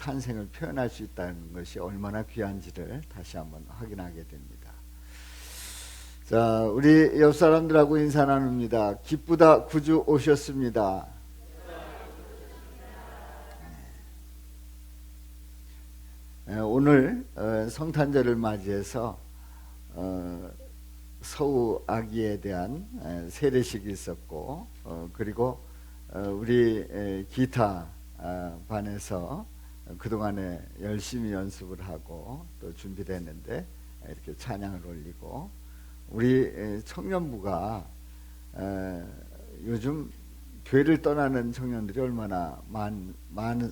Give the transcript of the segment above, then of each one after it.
탄생을 표현할 수 있다는 것이 얼마나 귀한지를 다시 한번 확인하게 됩니다. 자, 우리 옆 사람들하고 인사 나눕니다. 기쁘다 구주 오셨습니다. 오늘 성탄절을 맞이해서 서우 아기에 대한 세례식이 있었고, 그리고 우리 기타 반에서 그동안에 열심히 연습을 하고 또 준비를 했는데 이렇게 찬양을 올리고, 우리 청년부가 요즘 교회를 떠나는 청년들이 얼마나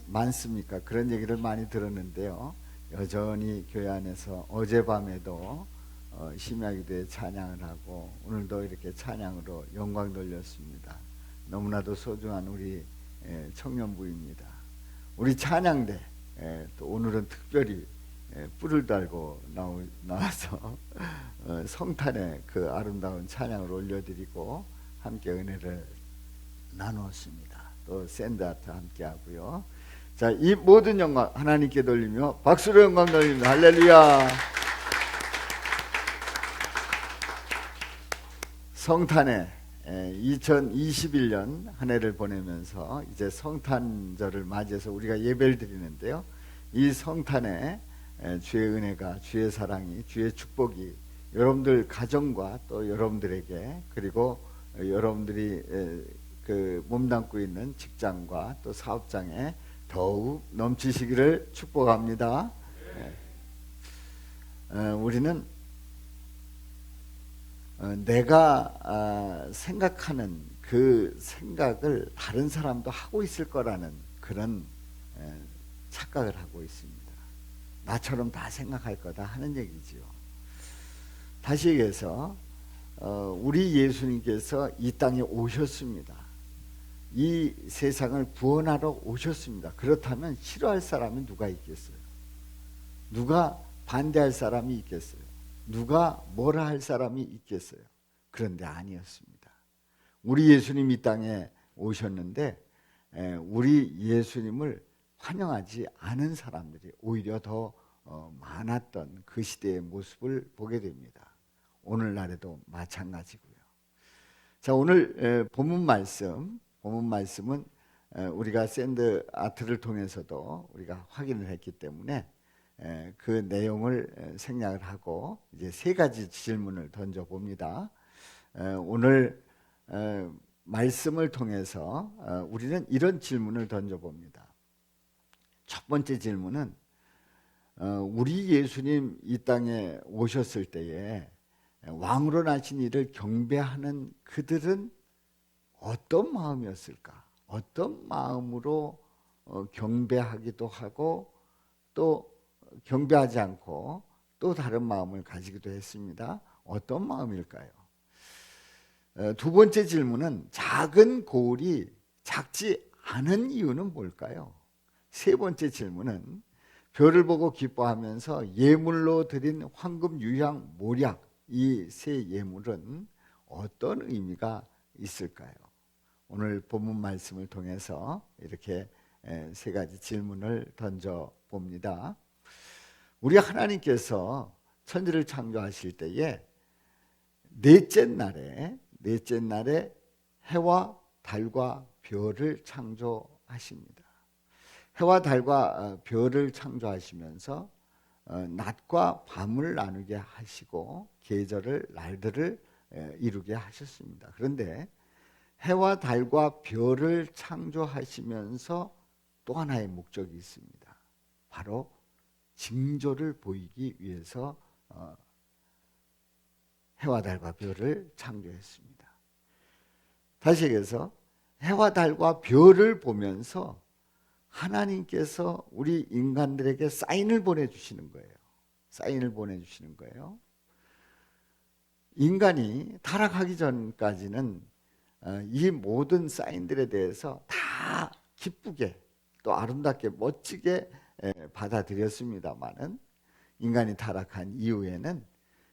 많습니까? 그런 얘기를 많이 들었는데요. 여전히 교회 안에서 어젯밤에도 심야기도에 찬양을 하고 오늘도 이렇게 찬양으로 영광 돌렸습니다. 너무나도 소중한 우리 청년부입니다. 우리 찬양대 또 오늘은 특별히 뿔을 달고 나와서 성탄의 그 아름다운 찬양을 올려드리고 함께 은혜를 나누었습니다. 또 샌드아트 함께 하고요. 자, 이 모든 영광 하나님께 돌리며 박수로 영광 돌립니다. 할렐루야. 성탄에 2021년 한 해를 보내면서 이제 성탄절을 맞이해서 우리가 예배를 드리는데요. 이 성탄에 주의 은혜가, 주의 사랑이, 주의 축복이 여러분들 가정과 또 여러분들에게, 그리고 여러분들이 그 몸담고 있는 직장과 또 사업장에 더욱 넘치시기를 축복합니다. 우리는 내가 생각하는 그 생각을 다른 사람도 하고 있을 거라는 그런 착각을 하고 있습니다. 나처럼 다 생각할 거다 하는 얘기지요. 다시 얘기해서 우리 예수님께서 이 땅에 오셨습니다. 이 세상을 구원하러 오셨습니다. 그렇다면 싫어할 사람이 누가 있겠어요? 누가 반대할 사람이 있겠어요? 누가 뭐라 할 사람이 있겠어요? 그런데 아니었습니다. 우리 예수님 이 땅에 오셨는데 우리 예수님을 환영하지 않은 사람들이 오히려 더 많았던 그 시대의 모습을 보게 됩니다. 오늘날에도 마찬가지고요. 자, 오늘 본문 말씀은 우리가 샌드 아트를 통해서도 우리가 확인을 했기 때문에 그 내용을 생략을 하고 이제 세 가지 질문을 던져 봅니다. 오늘 말씀을 통해서 우리는 이런 질문을 던져 봅니다. 첫 번째 질문은 우리 예수님 이 땅에 오셨을 때에 왕으로 나신 이를 경배하는 그들은 어떤 마음이었을까? 어떤 마음으로 경배하기도 하고 또 경배하지 않고 또 다른 마음을 가지기도 했습니다. 어떤 마음일까요? 두 번째 질문은 작은 고울이 작지 않은 이유는 뭘까요? 세 번째 질문은 별을 보고 기뻐하면서 예물로 드린 황금, 유향, 모략, 이 세 예물은 어떤 의미가 있을까요? 오늘 본문 말씀을 통해서 이렇게 세 가지 질문을 던져 봅니다. 우리 하나님께서 천지를 창조하실 때에 넷째 날에 해와 달과 별을 창조하십니다. 해와 달과 별을 창조하시면서 낮과 밤을 나누게 하시고 계절을, 날들을 이루게 하셨습니다. 그런데 해와 달과 별을 창조하시면서 또 하나의 목적이 있습니다. 바로 징조를 보이기 위해서 해와 달과 별을 창조했습니다. 다시 얘기해서 해와 달과 별을 보면서 하나님께서 우리 인간들에게 사인을 보내주시는 거예요. 사인을 보내주시는 거예요. 인간이 타락하기 전까지는 이 모든 사인들에 대해서 다 기쁘게 또 아름답게 멋지게 받아들였습니다마는 인간이 타락한 이후에는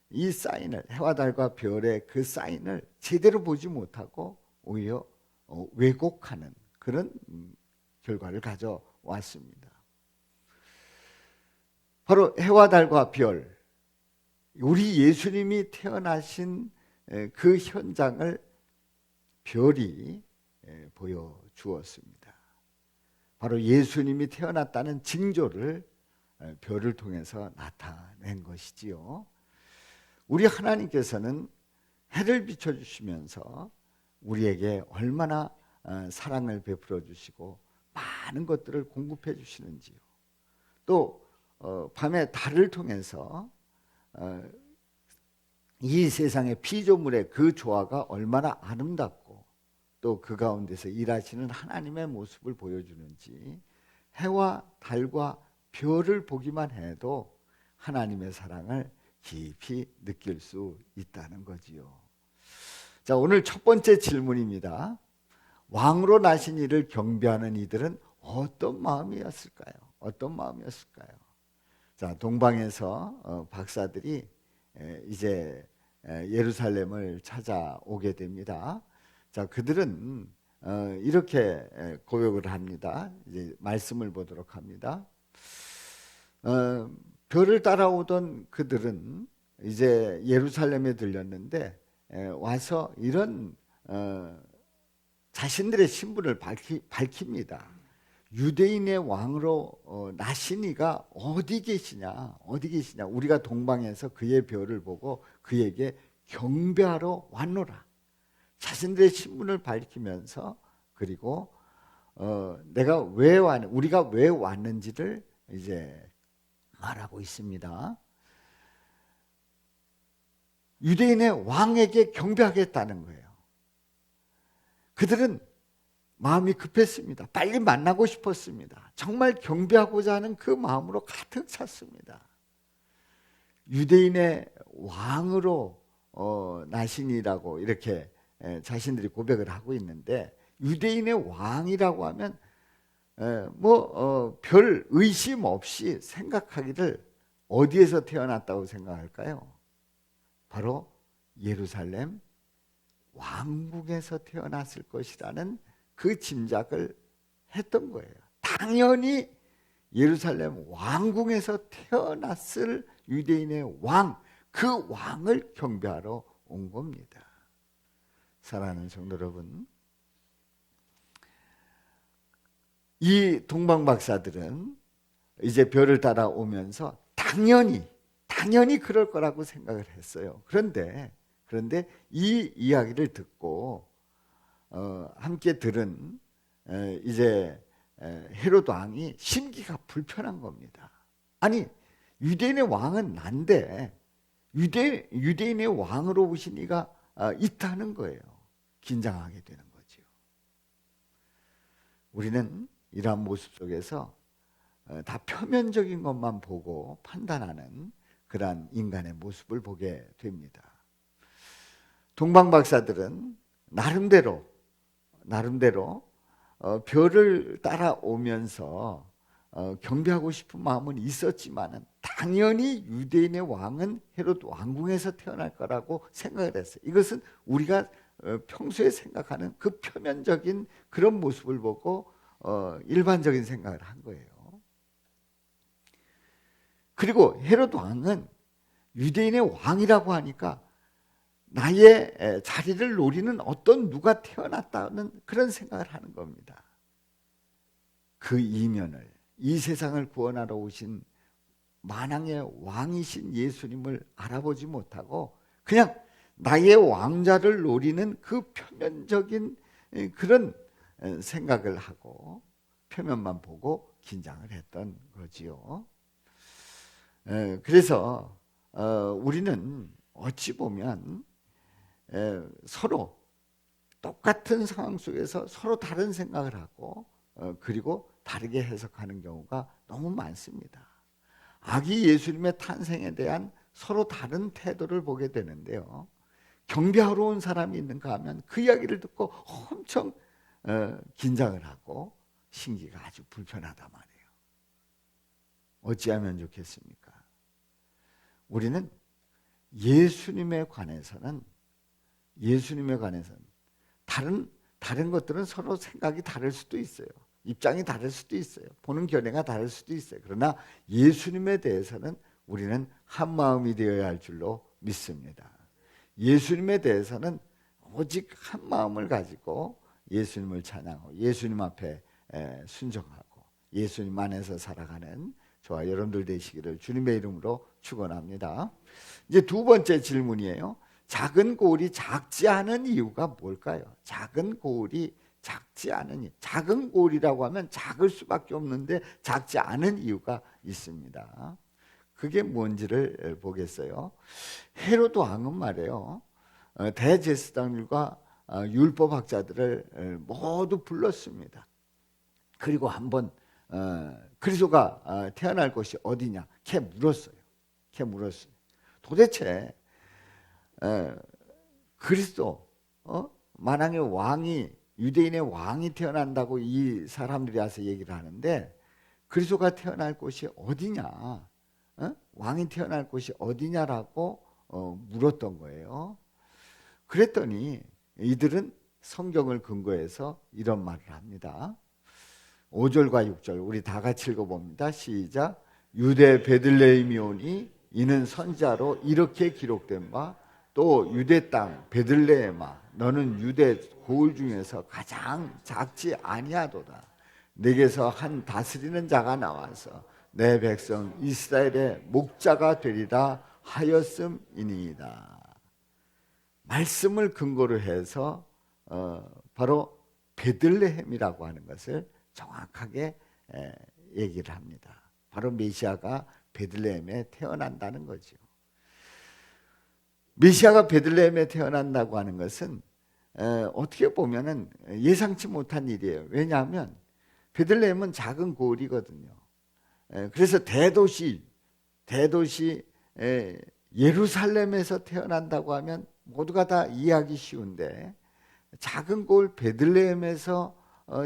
이 사인을, 해와 달과 별의 그 사인을 제대로 보지 못하고 오히려 왜곡하는 그런 결과를 가져왔습니다. 바로 해와 달과 별, 우리 예수님이 태어나신 그 현장을 별이 보여주었습니다. 바로 예수님이 태어났다는 징조를 별을 통해서 나타낸 것이지요. 우리 하나님께서는 해를 비춰주시면서 우리에게 얼마나 사랑을 베풀어 주시고 많은 것들을 공급해 주시는지요. 또 밤에 달을 통해서 이 세상의 피조물의 그 조화가 얼마나 아름답고 또 그 가운데서 일하시는 하나님의 모습을 보여주는지 해와 달과 별을 보기만 해도 하나님의 사랑을 깊이 느낄 수 있다는 거지요. 자, 오늘 첫 번째 질문입니다. 왕으로 나신 이를 경배하는 이들은 어떤 마음이었을까요? 어떤 마음이었을까요? 자, 동방에서 박사들이 이제 예루살렘을 찾아오게 됩니다. 자, 그들은 이렇게 고백을 합니다. 이제 말씀을 보도록 합니다. 별을 따라오던 그들은 이제 예루살렘에 들렸는데 와서 이런 자신들의 신분을 밝힙니다. 유대인의 왕으로 나신 이가 어디 계시냐, 어디 계시냐. 우리가 동방에서 그의 별을 보고 그에게 경배하러 왔노라. 자신들의 신분을 밝히면서 그리고 우리가 왜 왔는지를 이제 말하고 있습니다. 유대인의 왕에게 경배하겠다는 거예요. 그들은 마음이 급했습니다. 빨리 만나고 싶었습니다. 정말 경배하고자 하는 그 마음으로 가득 찼습니다. 유대인의 왕으로 나신이라고 이렇게 자신들이 고백을 하고 있는데, 유대인의 왕이라고 하면 별 의심 없이 생각하기를 어디에서 태어났다고 생각할까요? 바로 예루살렘 왕궁에서 태어났을 것이라는 그 짐작을 했던 거예요. 당연히 예루살렘 왕궁에서 태어났을 유대인의 왕, 그 왕을 경배하러 온 겁니다. 사랑하는 성도 여러분, 이 동방 박사들은 이제 별을 따라오면서 당연히 그럴 거라고 생각을 했어요. 그런데 이 이야기를 듣고 함께 들은 이제 헤롯 왕이 심기가 불편한 겁니다. 아니, 유대인의 왕은 난데 유대인의 왕으로 오신 이가 있다는 거예요. 긴장하게 되는 거죠. 우리는 이러한 모습 속에서 다 표면적인 것만 보고 판단하는 그러한 인간의 모습을 보게 됩니다. 동방 박사들은 나름대로 별을 따라오면서 경배하고 싶은 마음은 있었지만은 당연히 유대인의 왕은 헤롯 왕궁에서 태어날 거라고 생각을 했어요. 이것은 우리가 평소에 생각하는 그 표면적인 그런 모습을 보고 일반적인 생각을 한 거예요. 그리고 헤롯 왕은 유대인의 왕이라고 하니까 나의 자리를 노리는 어떤 누가 태어났다는 그런 생각을 하는 겁니다. 그 이면을, 이 세상을 구원하러 오신 만왕의 왕이신 예수님을 알아보지 못하고 그냥 나의 왕자를 노리는 그 표면적인 그런 생각을 하고 표면만 보고 긴장을 했던 거지요. 그래서 우리는 어찌 보면 서로 똑같은 상황 속에서 서로 다른 생각을 하고 그리고 다르게 해석하는 경우가 너무 많습니다. 아기 예수님의 탄생에 대한 서로 다른 태도를 보게 되는데요. 경배하러 온 사람이 있는가 하면 그 이야기를 듣고 엄청 긴장을 하고 심기가 아주 불편하단 말이에요. 어찌하면 좋겠습니까? 우리는 예수님에 관해서는 다른 것들은 서로 생각이 다를 수도 있어요. 입장이 다를 수도 있어요. 보는 견해가 다를 수도 있어요. 그러나 예수님에 대해서는 우리는 한 마음이 되어야 할 줄로 믿습니다. 예수님에 대해서는 오직 한 마음을 가지고 예수님을 찬양하고 예수님 앞에 순종하고 예수님 안에서 살아가는 저와 여러분들 되시기를 주님의 이름으로 축원합니다. 이제 두 번째 질문이에요. 작은 고울이 작지 않은 이유가 뭘까요? 작은 고울이 작지 않은 이유. 작은 고울이라고 하면 작을 수밖에 없는데 작지 않은 이유가 있습니다. 그게 뭔지를 보겠어요. 헤로드 왕은 말이에요. 대제사장들과 율법학자들을 모두 불렀습니다. 그리고 한번 그리스도가 태어날 곳이 어디냐? 걔 물었어요. 도대체 그리스도 만왕의 왕이 유대인의 왕이 태어난다고 이 사람들이 와서 얘기를 하는데 그리스도가 태어날 곳이 어디냐? 왕이 태어날 곳이 어디냐라고 물었던 거예요. 그랬더니 이들은 성경을 근거해서 이런 말을 합니다. 5절과 6절 우리 다 같이 읽어봅니다. 시작. 유대 베들레헴이오니 이는 선지자로 이렇게 기록된 바 또 유대 땅 베들레헴아 너는 유대 고을 중에서 가장 작지 아니하도다. 내게서 한 다스리는 자가 나와서 내 백성 이스라엘의 목자가 되리라 하였음이니이다. 말씀을 근거로 해서 바로 베들레헴이라고 하는 것을 정확하게 얘기를 합니다. 바로 메시아가 베들레헴에 태어난다는 거죠. 메시아가 베들레헴에 태어난다고 하는 것은 어떻게 보면은 예상치 못한 일이에요. 왜냐하면 베들레헴은 작은 고을이거든요. 그래서 대도시 예루살렘에서 태어난다고 하면 모두가 다 이해하기 쉬운데 작은 고을 베들레헴에서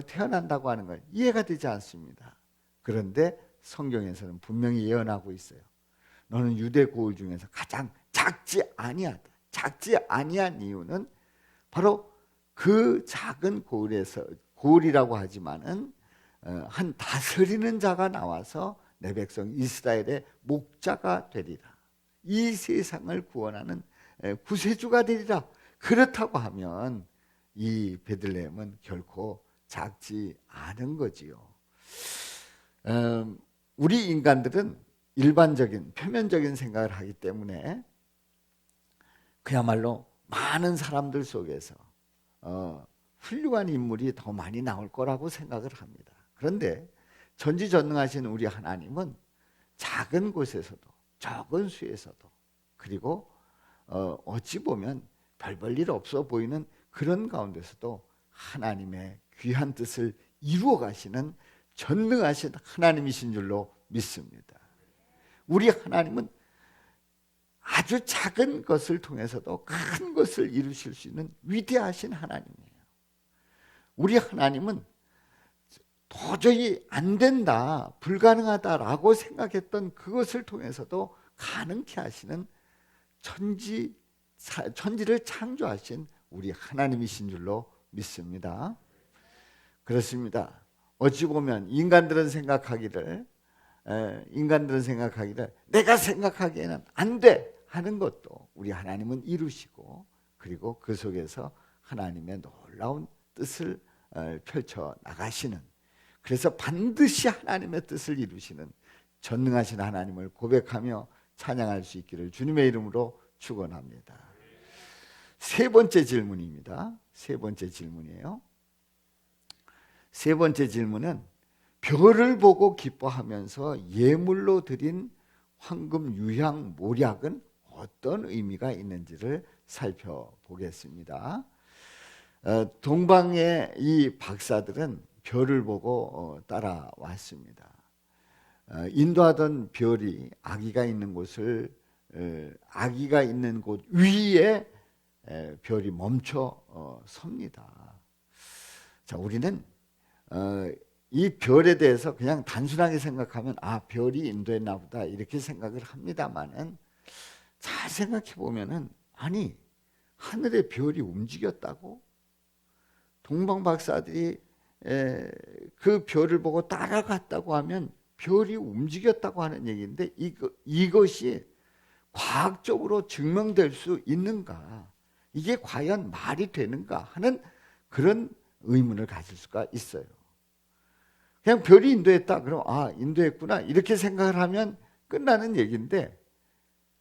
태어난다고 하는 건 이해가 되지 않습니다. 그런데 성경에서는 분명히 예언하고 있어요. 너는 유대 고을 중에서 가장 작지 아니하다. 작지 아니한 이유는 바로 그 작은 고을이라고 하지만은 한 다스리는 자가 나와서 내 백성 이스라엘의 목자가 되리라. 이 세상을 구원하는 구세주가 되리라. 그렇다고 하면 이 베들레헴은 결코 작지 않은 거지요. 우리 인간들은 일반적인 표면적인 생각을 하기 때문에 그야말로 많은 사람들 속에서 훌륭한 인물이 더 많이 나올 거라고 생각을 합니다. 그런데 전지전능하신 우리 하나님은 작은 곳에서도 적은 수에서도 그리고 어찌 보면 별 볼 일 없어 보이는 그런 가운데서도 하나님의 귀한 뜻을 이루어 가시는 전능하신 하나님이신 줄로 믿습니다. 우리 하나님은 아주 작은 것을 통해서도 큰 것을 이루실 수 있는 위대하신 하나님이에요. 우리 하나님은 도저히 안 된다, 불가능하다라고 생각했던 그것을 통해서도 가능케 하시는 천지를 창조하신 우리 하나님이신 줄로 믿습니다. 그렇습니다. 어찌 보면 인간들은 생각하기를 내가 생각하기에는 안 돼 하는 것도 우리 하나님은 이루시고 그리고 그 속에서 하나님의 놀라운 뜻을 펼쳐 나가시는, 그래서 반드시 하나님의 뜻을 이루시는 전능하신 하나님을 고백하며 찬양할 수 있기를 주님의 이름으로 축원합니다. 세 번째 질문입니다. 세 번째 질문이에요. 세 번째 질문은 별을 보고 기뻐하면서 예물로 드린 황금 유향 모략은 어떤 의미가 있는지를 살펴보겠습니다. 동방의 이 박사들은 별을 보고 따라왔습니다. 인도하던 별이 아기가 있는 곳을 아기가 있는 곳 위에 별이 멈춰 섭니다. 자, 우리는 이 별에 대해서 그냥 단순하게 생각하면 별이 인도했나 보다 이렇게 생각을 합니다만은 잘 생각해 보면은 아니 하늘의 별이 움직였다고? 동방 박사들이 그 별을 보고 따라갔다고 하면 별이 움직였다고 하는 얘기인데 이것이 과학적으로 증명될 수 있는가? 이게 과연 말이 되는가 하는 그런 의문을 가질 수가 있어요. 그냥 별이 인도했다. 그럼 인도했구나. 이렇게 생각을 하면 끝나는 얘기인데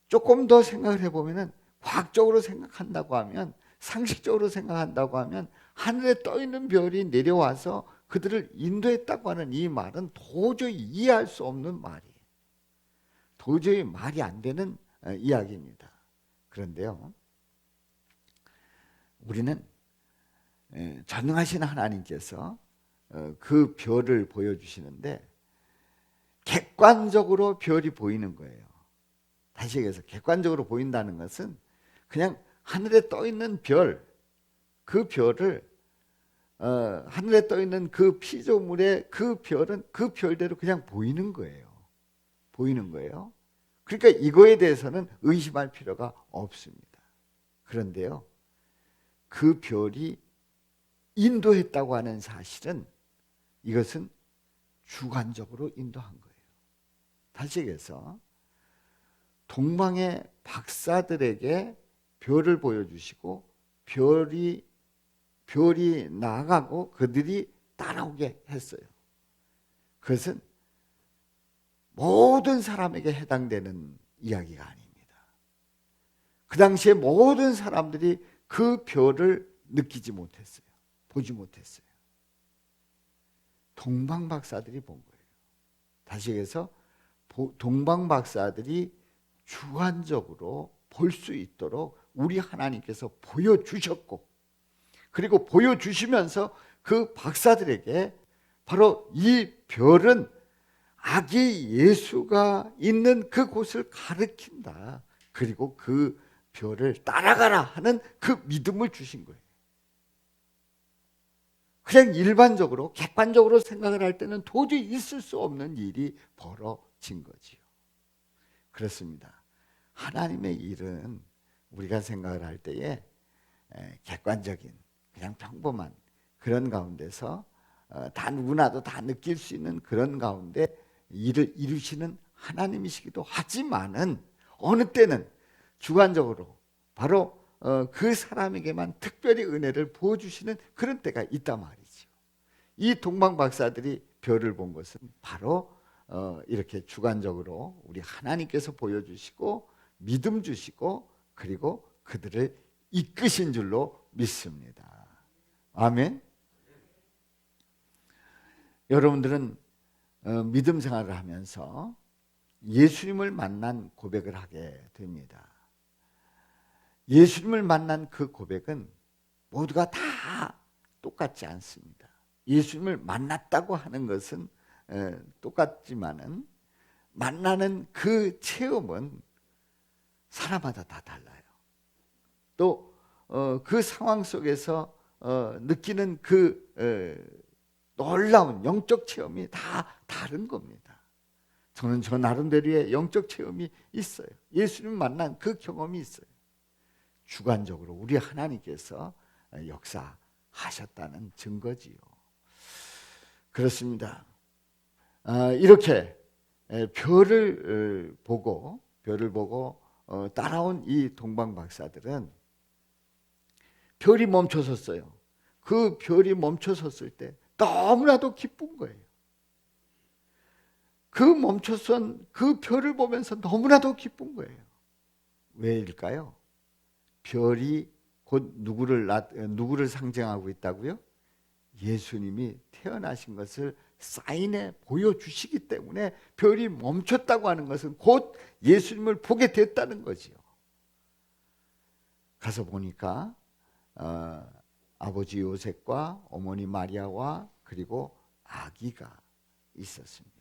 조금 더 생각을 해보면은 과학적으로 생각한다고 하면 상식적으로 생각한다고 하면 하늘에 떠 있는 별이 내려와서 그들을 인도했다고 하는 이 말은 도저히 이해할 수 없는 말이에요. 도저히 말이 안 되는 이야기입니다. 그런데요, 우리는 전능하신 하나님께서 그 별을 보여주시는데 객관적으로 별이 보이는 거예요. 다시 얘기해서 객관적으로 보인다는 것은 그냥 하늘에 떠 있는 별, 그 별을 하늘에 떠 있는 그 피조물의 그 별은 그 별대로 그냥 보이는 거예요. 보이는 거예요. 그러니까 이거에 대해서는 의심할 필요가 없습니다. 그런데요, 그 별이 인도했다고 하는 사실은 이것은 주관적으로 인도한 거예요. 다시 얘기해서 동방의 박사들에게 별을 보여주시고 별이 나가고 그들이 따라오게 했어요. 그것은 모든 사람에게 해당되는 이야기가 아닙니다. 그 당시에 모든 사람들이 그 별을 느끼지 못했어요. 보지 못했어요. 동방 박사들이 본 거예요. 다시 얘기해서 동방 박사들이 주관적으로 볼 수 있도록 우리 하나님께서 보여주셨고, 그리고 보여주시면서 그 박사들에게 바로 이 별은 아기 예수가 있는 그곳을 가리킨다. 그리고 그 별을 따라가라 하는 그 믿음을 주신 거예요. 그냥 일반적으로 객관적으로 생각을 할 때는 도저히 있을 수 없는 일이 벌어진 거지요. 그렇습니다. 하나님의 일은 우리가 생각을 할 때에 객관적인 그냥 평범한 그런 가운데서 다 누구나도 다 느낄 수 있는 그런 가운데 일을 이루시는 하나님이시기도 하지만은 어느 때는 주관적으로 바로 그 사람에게만 특별히 은혜를 부어주시는 그런 때가 있단 말이죠. 이 동방 박사들이 별을 본 것은 바로 이렇게 주관적으로 우리 하나님께서 보여주시고 믿음 주시고 그리고 그들을 이끄신 줄로 믿습니다. 아멘. 여러분들은 믿음 생활을 하면서 예수님을 만난 고백을 하게 됩니다. 예수님을 만난 그 고백은 모두가 다 똑같지 않습니다. 예수님을 만났다고 하는 것은 똑같지만은 만나는 그 체험은 사람마다 다 달라요. 또 그 상황 속에서 느끼는 그 놀라운 영적 체험이 다 다른 겁니다. 저는 저 나름대로의 영적 체험이 있어요. 예수님 만난 그 경험이 있어요. 주관적으로 우리 하나님께서 역사하셨다는 증거지요. 그렇습니다. 이렇게 별을 보고 따라온 이 동방 박사들은 별이 멈춰섰어요. 그 별이 멈춰섰을 때 너무나도 기쁜 거예요. 그 멈춰선 그 별을 보면서 너무나도 기쁜 거예요. 왜일까요? 별이 곧 누구를 상징하고 있다고요? 예수님이 태어나신 것을 사인해 보여주시기 때문에 별이 멈췄다고 하는 것은 곧 예수님을 보게 됐다는 거지요. 가서 보니까 아버지 요셉과 어머니 마리아와 그리고 아기가 있었습니다.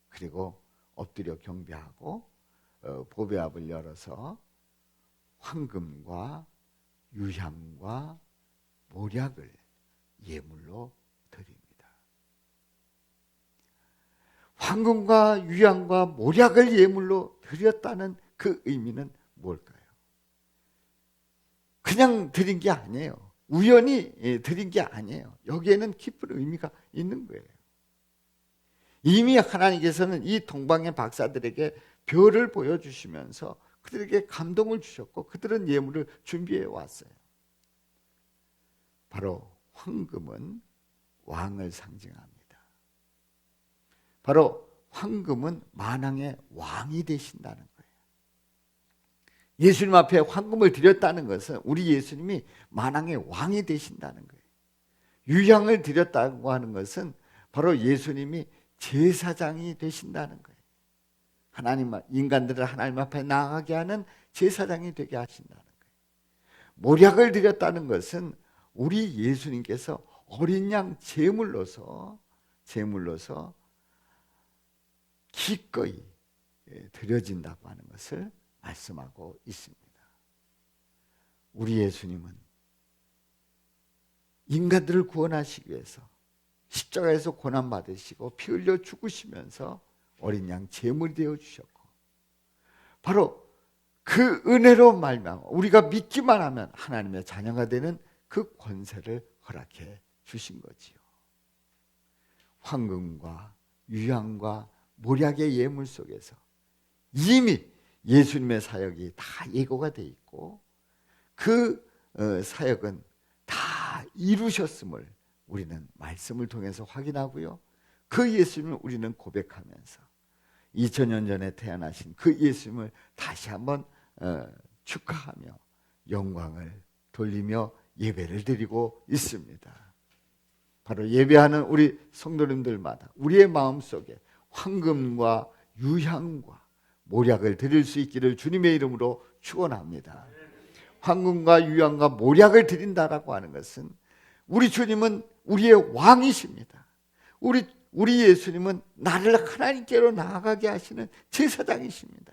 그리고 엎드려 경배하고 보배압을 열어서 황금과 유향과 모략을 예물로 드립니다. 황금과 유향과 모략을 예물로 드렸다는 그 의미는 뭘까요? 그냥 드린 게 아니에요. 우연히 드린 게 아니에요. 여기에는 깊은 의미가 있는 거예요. 이미 하나님께서는 이 동방의 박사들에게 별을 보여주시면서 그들에게 감동을 주셨고 그들은 예물을 준비해 왔어요. 바로 황금은 왕을 상징합니다. 바로 황금은 만왕의 왕이 되신다는 거예요. 예수님 앞에 황금을 드렸다는 것은 우리 예수님이 만왕의 왕이 되신다는 거예요. 유향을 드렸다고 하는 것은 바로 예수님이 제사장이 되신다는 거예요. 인간들을 하나님 앞에 나아가게 하는 제사장이 되게 하신다는 거예요. 모략을 드렸다는 것은 우리 예수님께서 어린 양 제물로서 기꺼이 드려진다고 하는 것을 말씀하고 있습니다. 우리 예수님은 인간들을 구원하시기 위해서 십자가에서 고난받으시고 피 흘려 죽으시면서 어린 양 제물이 되어 주셨고 바로 그 은혜로 말미암아 우리가 믿기만 하면 하나님의 자녀가 되는 그 권세를 허락해 주신 거지요. 황금과 유향과 모략의 예물 속에서 이미 예수님의 사역이 다 예고가 돼 있고 그 사역은 다 이루셨음을 우리는 말씀을 통해서 확인하고요. 그 예수님을 우리는 고백하면서 2000년 전에 태어나신 그 예수님을 다시 한번 축하하며 영광을 돌리며 예배를 드리고 있습니다. 바로 예배하는 우리 성도님들마다 우리의 마음속에 황금과 유향과 모략을 드릴 수 있기를 주님의 이름으로 축원합니다. 황금과 유향과 모략을 드린다라고 하는 것은 우리 주님은 우리의 왕이십니다. 우리 예수님은 나를 하나님께로 나아가게 하시는 제사장이십니다.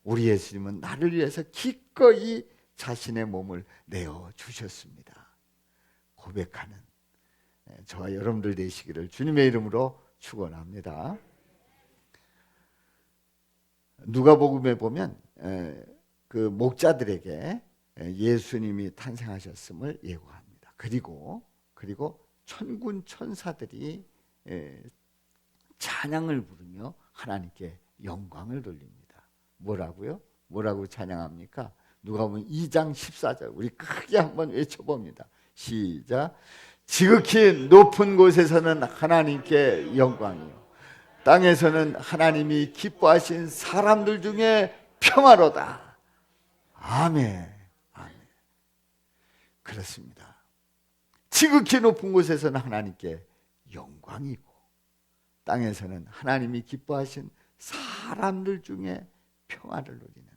우리 예수님은 나를 위해서 기꺼이 자신의 몸을 내어 주셨습니다. 고백하는 저와 여러분들 되시기를 주님의 이름으로 축원합니다. 누가복음에 보면 그 목자들에게 예수님이 탄생하셨음을 예고합니다. 그리고 천군 천사들이 찬양을 부르며 하나님께 영광을 돌립니다. 뭐라고 찬양합니까? 누가복음 2장 14절 우리 크게 한번 외쳐봅니다. 시작. 지극히 높은 곳에서는 하나님께 영광이요 땅에서는 하나님이 기뻐하신 사람들 중에 평화로다. 아멘. 아멘. 그렇습니다. 지극히 높은 곳에서는 하나님께 영광이고 땅에서는 하나님이 기뻐하신 사람들 중에 평화를 누리는.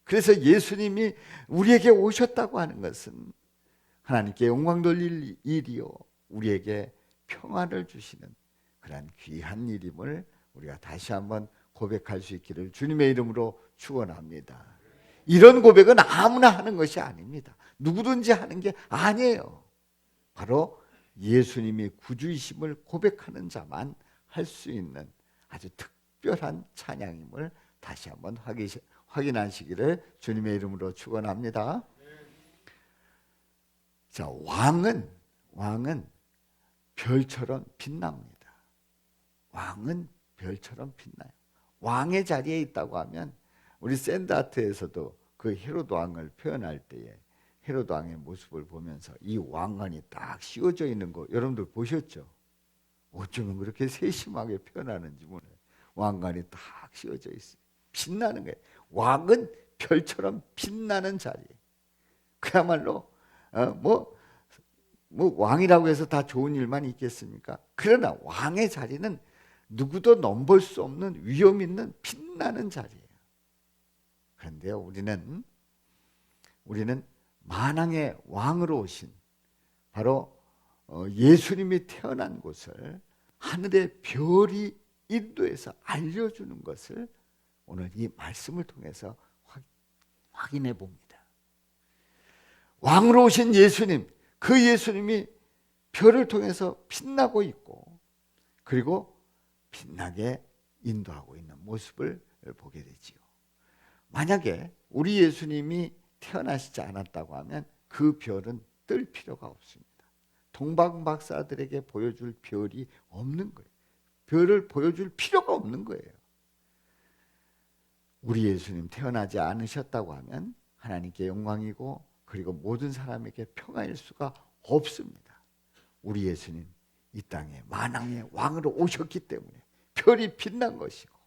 그래서 예수님이 우리에게 오셨다고 하는 것은 하나님께 영광 돌릴 일이요 우리에게 평화를 주시는 그런 귀한 일임을 우리가 다시 한번 고백할 수 있기를 주님의 이름으로 축원합니다. 이런 고백은 아무나 하는 것이 아닙니다. 누구든지 하는 게 아니에요. 바로 예수님이 구주이심을 고백하는 자만 할 수 있는 아주 특별한 찬양임을 다시 한번 확인하시기를 주님의 이름으로 축원합니다. 자, 왕은 별처럼 빛납니다. 왕은 별처럼 빛나요. 왕의 자리에 있다고 하면 우리 샌드아트에서도 그 헤로드 왕을 표현할 때에 헤로드 왕의 모습을 보면서 이 왕관이 딱 씌워져 있는 거 여러분들 보셨죠? 어쩌면 그렇게 세심하게 표현하는지 모르겠어요. 왕관이 딱 씌워져 있어요. 빛나는 거예요. 왕은 별처럼 빛나는 자리. 그야말로 뭐 왕이라고 해서 다 좋은 일만 있겠습니까? 그러나 왕의 자리는 누구도 넘볼 수 없는 위험 있는 빛나는 자리예요. 그런데요, 우리는 만왕의 왕으로 오신 바로 예수님이 태어난 곳을 하늘의 별이 인도해서 알려주는 것을 오늘 이 말씀을 통해서 확인해 봅니다. 왕으로 오신 예수님, 그 예수님이 별을 통해서 빛나고 있고 그리고 빛나게 인도하고 있는 모습을 보게 되지요. 만약에 우리 예수님이 태어나시지 않았다고 하면 그 별은 뜰 필요가 없습니다. 동방 박사들에게 보여줄 별이 없는 거예요. 별을 보여줄 필요가 없는 거예요. 우리 예수님 태어나지 않으셨다고 하면 하나님께 영광이고 그리고 모든 사람에게 평화일 수가 없습니다. 우리 예수님 이 땅에 만왕의 왕으로 오셨기 때문에 별이 빛난 것이고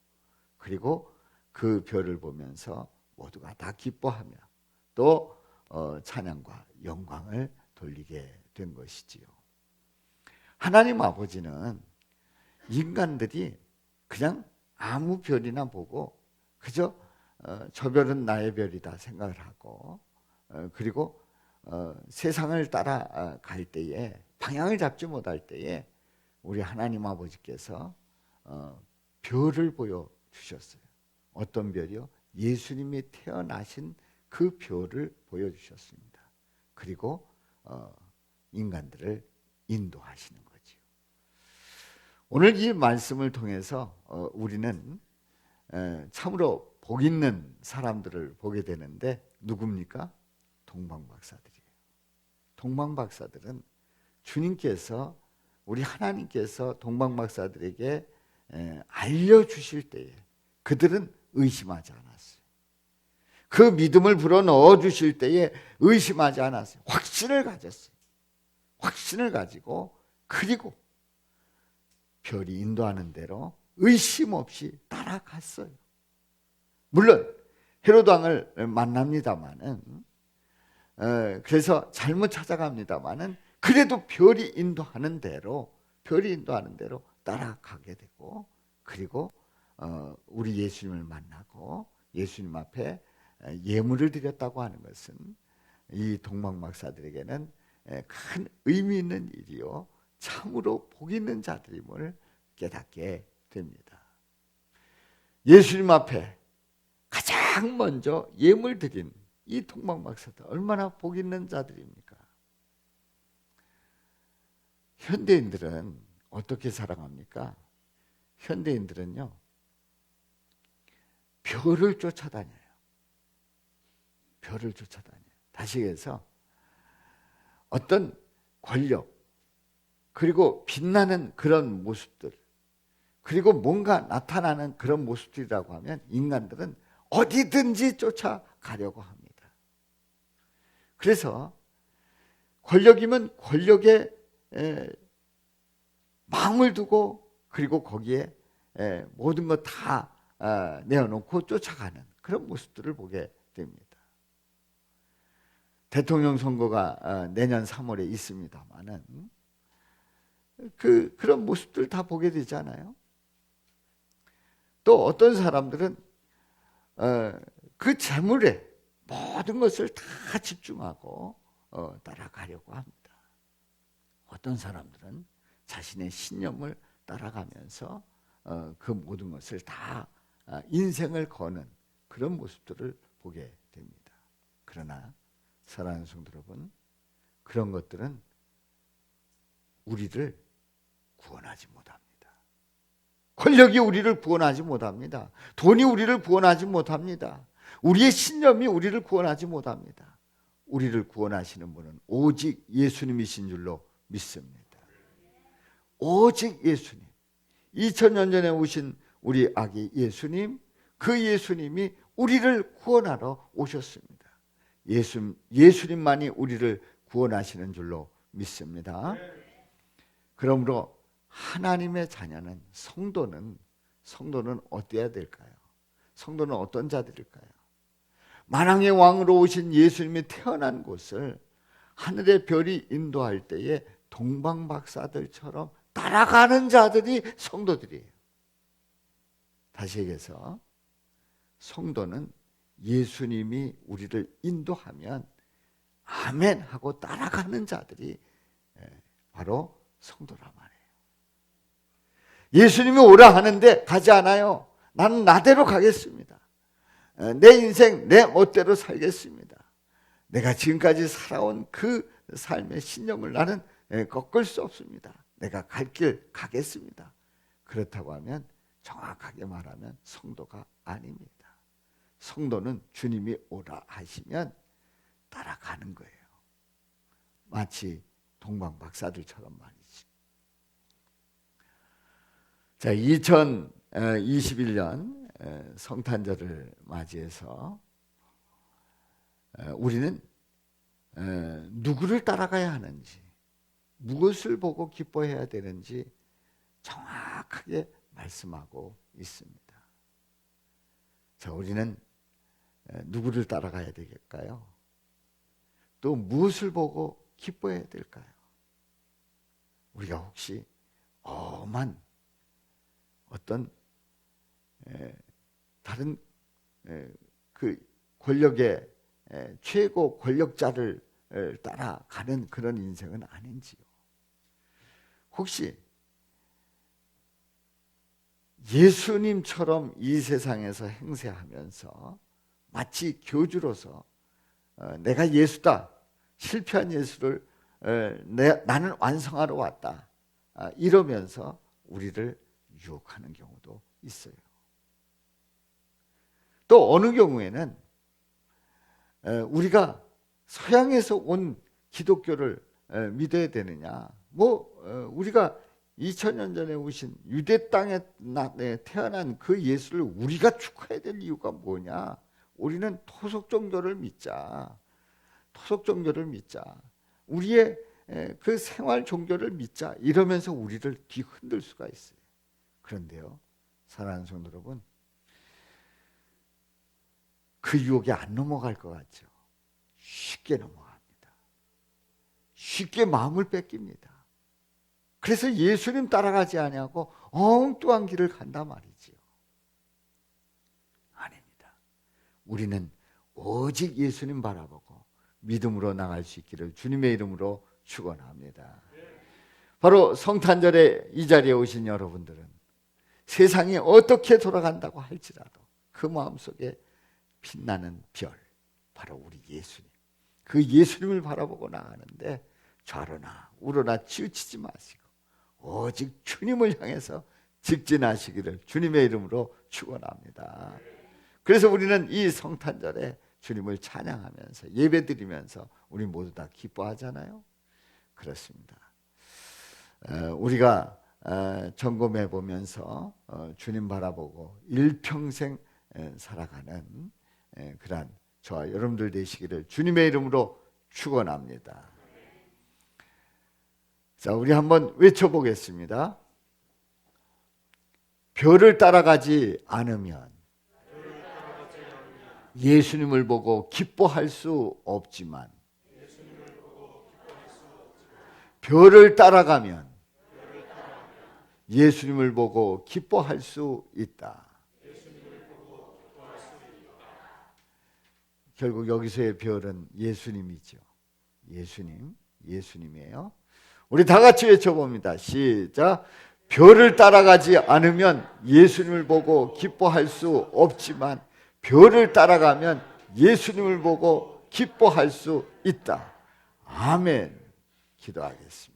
그리고 그 별을 보면서 모두가 다 기뻐하며 또 찬양과 영광을 돌리게 된 것이지요. 하나님 아버지는 인간들이 그냥 아무 별이나 보고 그저 저 별은 나의 별이다 생각을 하고 그리고 세상을 따라갈 때에 방향을 잡지 못할 때에 우리 하나님 아버지께서 별을 보여주셨어요. 어떤 별이요? 예수님이 태어나신 그 별을 보여주셨습니다. 그리고 인간들을 인도하시는 거지요. 오늘 이 말씀을 통해서 우리는 참으로 복 있는 사람들을 보게 되는데 누굽니까? 동방박사들이에요. 동방박사들은 주님께서 우리 하나님께서 동방박사들에게 알려주실 때에 그들은 의심하지 않았어요. 그 믿음을 불어넣어 주실 때에 의심하지 않았어요. 확신을 가졌어요. 확신을 가지고 그리고 별이 인도하는 대로 의심 없이 따라갔어요. 물론 헤롯 왕을 만납니다마는 그래서 잘못 찾아갑니다마는 그래도 별이 인도하는 대로 따라가게 되고 그리고 우리 예수님을 만나고 예수님 앞에 예물을 드렸다고 하는 것은 이 동방박사들에게는 큰 의미 있는 일이요 참으로 복 있는 자들임을 깨닫게 됩니다. 예수님 앞에 가장 먼저 예물 드린 이 동방박사들 얼마나 복 있는 자들입니까? 현대인들은 어떻게 살아갑니까? 현대인들은요 별을 쫓아다녀요. 별을 쫓아다녀요. 다시 해서 어떤 권력 그리고 빛나는 그런 모습들 그리고 뭔가 나타나는 그런 모습들이라고 하면 인간들은 어디든지 쫓아가려고 합니다. 그래서 권력이면 권력에 마음을 두고 그리고 거기에 모든 것 다 내어놓고 쫓아가는 그런 모습들을 보게 됩니다. 대통령 선거가 내년 3월에 있습니다만은 그런 모습들 다 보게 되잖아요. 또 어떤 사람들은 그 재물에 모든 것을 다 집중하고 따라가려고 합니다. 어떤 사람들은 자신의 신념을 따라가면서 그 모든 것을 다 인생을 거는 그런 모습들을 보게 됩니다. 그러나 사랑하는 성도 여러분, 그런 것들은 우리를 구원하지 못합니다. 권력이 우리를 구원하지 못합니다. 돈이 우리를 구원하지 못합니다. 우리의 신념이 우리를 구원하지 못합니다. 우리를 구원하시는 분은 오직 예수님이신 줄로 믿습니다. 오직 예수님. 2000년 전에 오신 우리 아기 예수님, 그 예수님이 우리를 구원하러 오셨습니다. 예수님만이 우리를 구원하시는 줄로 믿습니다. 그러므로 하나님의 자녀는 성도는 어때야 될까요? 성도는 어떤 자들일까요? 만왕의 왕으로 오신 예수님이 태어난 곳을 하늘의 별이 인도할 때에 동방박사들처럼 따라가는 자들이 성도들이에요. 다시 얘기해서 성도는 예수님이 우리를 인도하면 아멘 하고 따라가는 자들이 바로 성도란 말이에요. 예수님이 오라 하는데 가지 않아요. 나는 나대로 가겠습니다. 내 인생 내 멋대로 살겠습니다. 내가 지금까지 살아온 그 삶의 신념을 나는 꺾을 수 없습니다. 내가 갈 길 가겠습니다. 그렇다고 하면 정확하게 말하면 성도가 아닙니다. 성도는 주님이 오라 하시면 따라가는 거예요. 마치 동방 박사들처럼 말이지. 자, 2021년 성탄절을 맞이해서 우리는 누구를 따라가야 하는지, 무엇을 보고 기뻐해야 되는지 정확하게 말씀하고 있습니다. 자, 우리는 누구를 따라가야 되겠까요? 또 무엇을 보고 기뻐해야 될까요? 우리가 혹시 엄한 어떤 다른 그 권력의 최고 권력자를 따라가는 그런 인생은 아닌지요? 혹시 예수님처럼 이 세상에서 행세하면서 마치 교주로서 내가 예수다, 실패한 예수를 나는 완성하러 왔다, 이러면서 우리를 유혹하는 경우도 있어요. 또 어느 경우에는 우리가 서양에서 온 기독교를 믿어야 되느냐, 우리가 2000년 전에 오신 유대 땅에 태어난 그 예수를 우리가 축하해야 될 이유가 뭐냐? 우리는 토속 종교를 믿자. 토속 종교를 믿자. 우리의 그 생활 종교를 믿자. 이러면서 우리를 뒤흔들 수가 있어요. 그런데요, 사랑하는 성도 여러분, 그 유혹에 안 넘어갈 것 같죠? 쉽게 넘어갑니다. 쉽게 마음을 뺏깁니다. 그래서 예수님 따라가지 아니하고 엉뚱한 길을 간단 말이지요. 아닙니다. 우리는 오직 예수님 바라보고 믿음으로 나갈 수 있기를 주님의 이름으로 축원합니다. 바로 성탄절에 이 자리에 오신 여러분들은 세상이 어떻게 돌아간다고 할지라도 그 마음속에 빛나는 별, 바로 우리 예수님, 그 예수님을 바라보고 나가는데 좌로나 우로나 치우치지 마시고 오직 주님을 향해서 직진하시기를 주님의 이름으로 축원합니다. 그래서 우리는 이 성탄절에 주님을 찬양하면서 예배드리면서 우리 모두 다 기뻐하잖아요. 그렇습니다. 우리가 점검해 보면서 주님 바라보고 일평생 살아가는 그러한 저와 여러분들 되시기를 주님의 이름으로 축원합니다. 자, 우리 한번 외쳐보겠습니다. 별을 따라가지 않으면 예수님을 보고 기뻐할 수 없지만 별을 따라가면 예수님을 보고 기뻐할 수 있다. 결국 여기서의 별은 예수님이죠. 예수님이에요. 우리 다 같이 외쳐봅니다. 시작. 별을 따라가지 않으면 예수님을 보고 기뻐할 수 없지만 별을 따라가면 예수님을 보고 기뻐할 수 있다. 아멘. 기도하겠습니다.